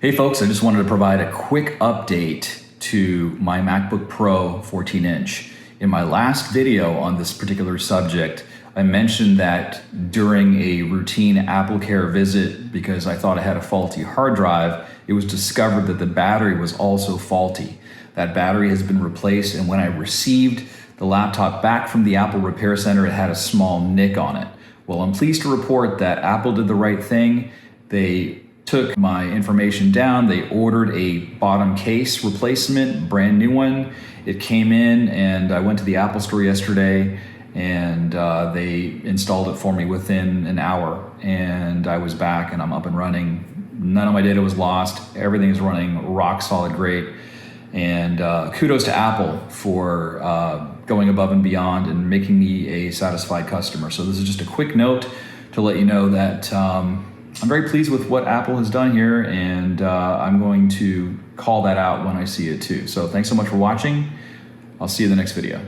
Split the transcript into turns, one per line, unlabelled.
Hey folks, I just wanted to provide a quick update to my MacBook Pro 14-inch. In my last video on this particular subject, I mentioned that during a routine AppleCare visit, because I thought I had a faulty hard drive, it was discovered that the battery was also faulty. That battery has been replaced, and when I received the laptop back from the Apple Repair Center, it had a small nick on it. Well, I'm pleased to report that Apple did the right thing. They took my information down. They ordered a bottom case replacement, brand new one. It came in, and I went to the Apple store yesterday, and they installed it for me within an hour, and I was back and I'm up and running. None of my data was lost. Everything is running rock solid great. And kudos to Apple for going above and beyond and making me a satisfied customer. So this is just a quick note to let you know that I'm very pleased with what Apple has done here, and I'm going to call that out when I see it too. So thanks so much for watching. I'll see you in the next video.